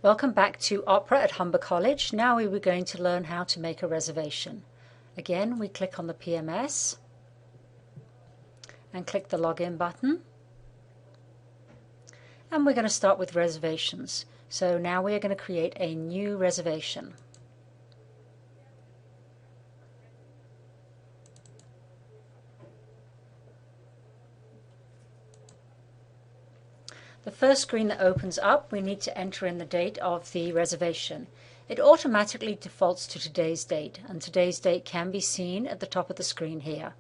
Welcome back to Opera at Humber College. Now we were going to learn how to make a reservation. Again, we click on the PMS and click the login button. And we're going to start with reservations. So now we are going to create a new reservation. The first screen that opens up, we need to enter in the date of the reservation. It automatically defaults to today's date, and today's date can be seen at the top of the screen here.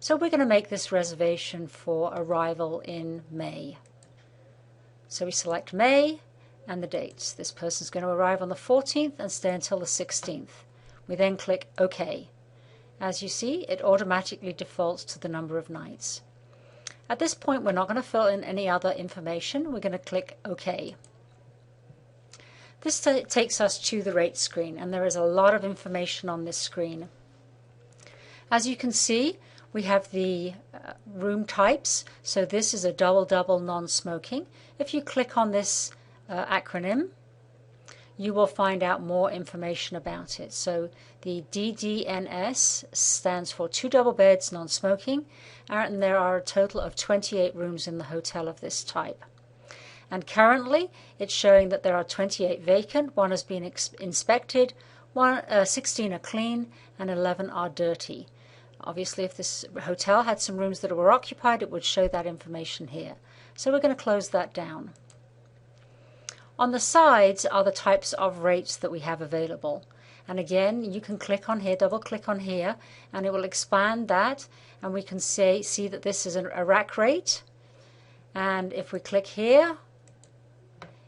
So we're going to make this reservation for arrival in May. So we select May and the dates. This person's going to arrive on the 14th and stay until the 16th. We then click OK. As you see, it automatically defaults to the number of nights. At this point, we're not going to fill in any other information. We're going to click OK. This takes us to the rate screen, and there is a lot of information on this screen. As you can see, we have the room types. So this is a double-double non-smoking. If you click on this acronym, you will find out more information about it. So the DDNS stands for 2 double beds, non-smoking, and there are a total of 28 rooms in the hotel of this type. And currently it's showing that there are 28 vacant, 1 has been inspected, 16 are clean, and 11 are dirty. Obviously, if this hotel had some rooms that were occupied, it would show that information here. So we're going to close that down. On the sides are the types of rates that we have available. And again, you can click on here, double click on here, and it will expand that, and we can see that this is a rack rate. And if we click here,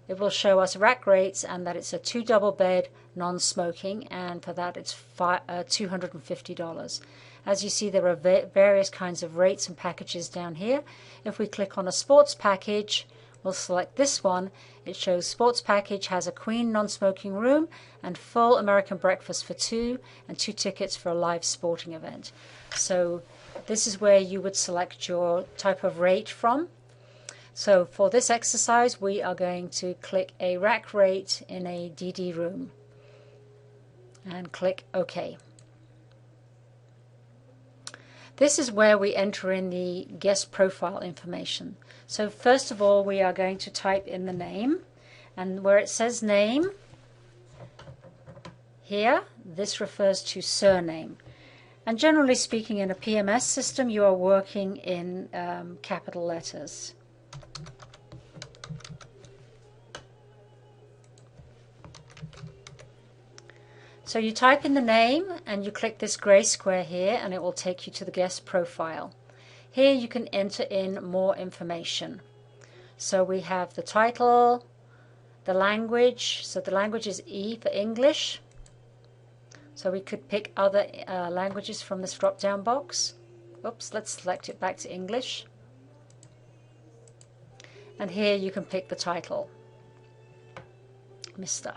it will show us rack rates and that it's a 2 double bed non-smoking, and for that it's $250. As you see, there are various kinds of rates and packages down here. If we click on a sports package, we'll select this one. It shows sports package has a queen non-smoking room and full American breakfast for 2 and 2 tickets for a live sporting event. So this is where you would select your type of rate from. So for this exercise, we are going to click a rack rate in a DD room and click OK. This is where we enter in the guest profile information. So first of all, we are going to type in the name, and where it says name, here, this refers to surname. And generally speaking, in a PMS system, you are working in capital letters. So you type in the name and you click this gray square here, and it will take you to the guest profile. Here you can enter in more information. So we have the title, the language. So the language is E for English. So we could pick other languages from this drop-down box. Oops, let's select it back to English. And here you can pick the title, Mr.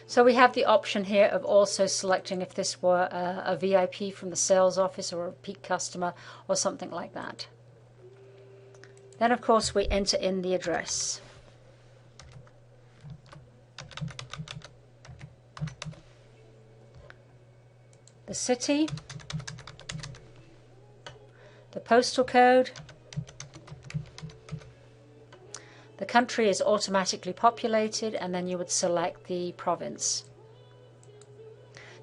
So we have the option here of also selecting if this were a VIP from the sales office or a peak customer or something like that. Then of course we enter in the address. The city, the postal code. The country is automatically populated, and then you would select the province.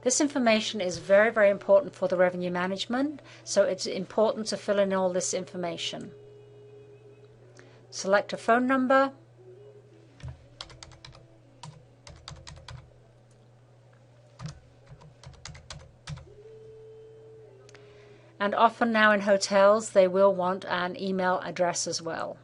This information is very, very important for the revenue management, so it's important to fill in all this information. Select a phone number. And often now in hotels, they will want an email address as well.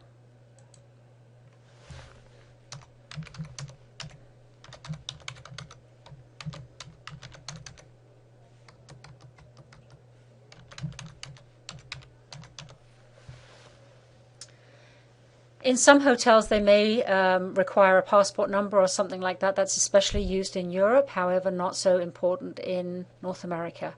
In some hotels, they may require a passport number or something like that. That's especially used in Europe, however, not so important in North America.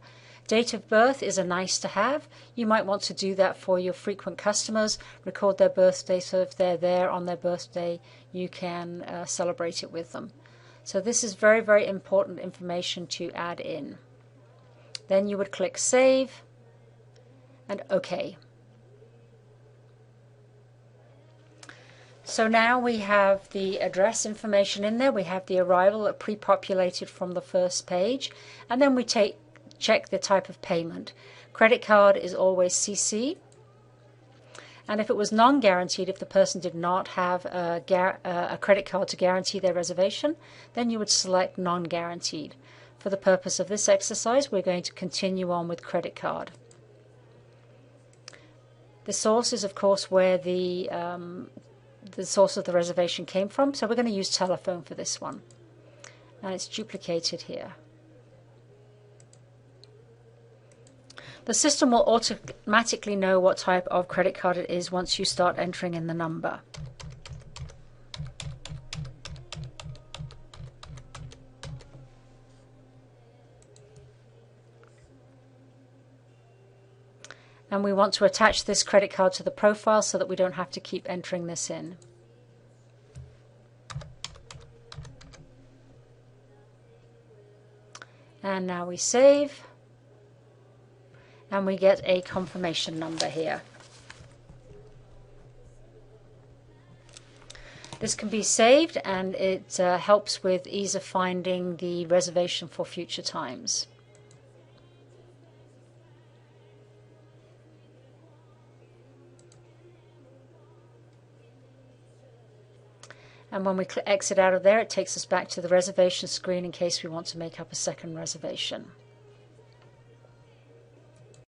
Date of birth is a nice to have. You might want to do that for your frequent customers, record their birthday, so if they're there on their birthday, you can celebrate it with them. So this is very, very important information to add in. Then you would click Save and OK. So now we have the address information in there. We have the arrival pre-populated from the first page, and then we check the type of payment. Credit card is always CC, and if it was non-guaranteed, if the person did not have a credit card to guarantee their reservation, then you would select non-guaranteed. For the purpose of this exercise, we're going to continue on with credit card. The source is, of course, where the source of the reservation came from, so we're going to use telephone for this one. And it's duplicated here. The system will automatically know what type of credit card it is once you start entering in the number. And we want to attach this credit card to the profile so that we don't have to keep entering this in. And now we save, and we get a confirmation number here. This can be saved, and it helps with ease of finding the reservation for future times. And when we exit out of there, it takes us back to the reservation screen in case we want to make up a second reservation.